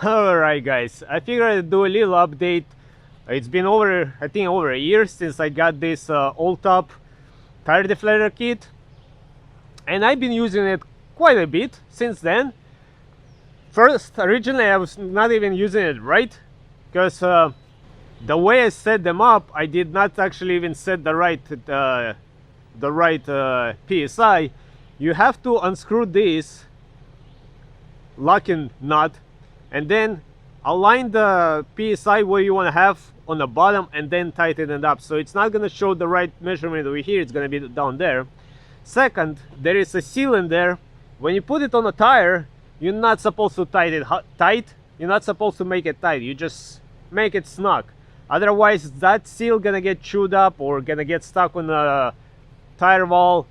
Alright guys, I figured I'd do a little update. It's been over, I think over a year since I got this all-top tire deflator kit. And I've been using it quite a bit since then. First, originally I was not even using it right. Because the way I set them up, I did not actually even set the right PSI. You have to unscrew this locking nut and then align the PSI where you want to have on the bottom and then tighten it up. So it's not going to show the right measurement over here, it's going to be down there. Second, there is a seal in there. When you put it on a tire, you're not supposed to tighten it tight. You're not supposed to make it tight. You just make it snug. Otherwise, that seal gonna get chewed up or gonna get stuck on the tire wall,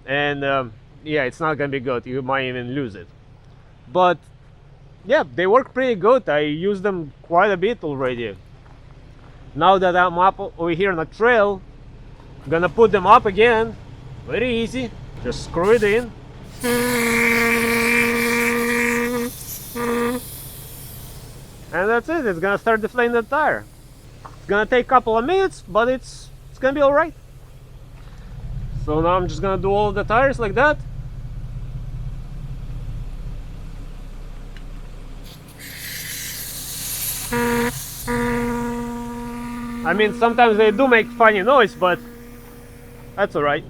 and yeah, it's not gonna be good. You might even lose it. But yeah, they work pretty good. I use them quite a bit already. Now that I'm up over here on the trail, I'm gonna put them up again. Very easy. Just screw it in. And that's it. It's gonna start deflating the tire. It's gonna take a couple of minutes, but it's gonna be alright. So now I'm just gonna do all of the tires like that. I mean, sometimes they do make funny noise, but that's alright.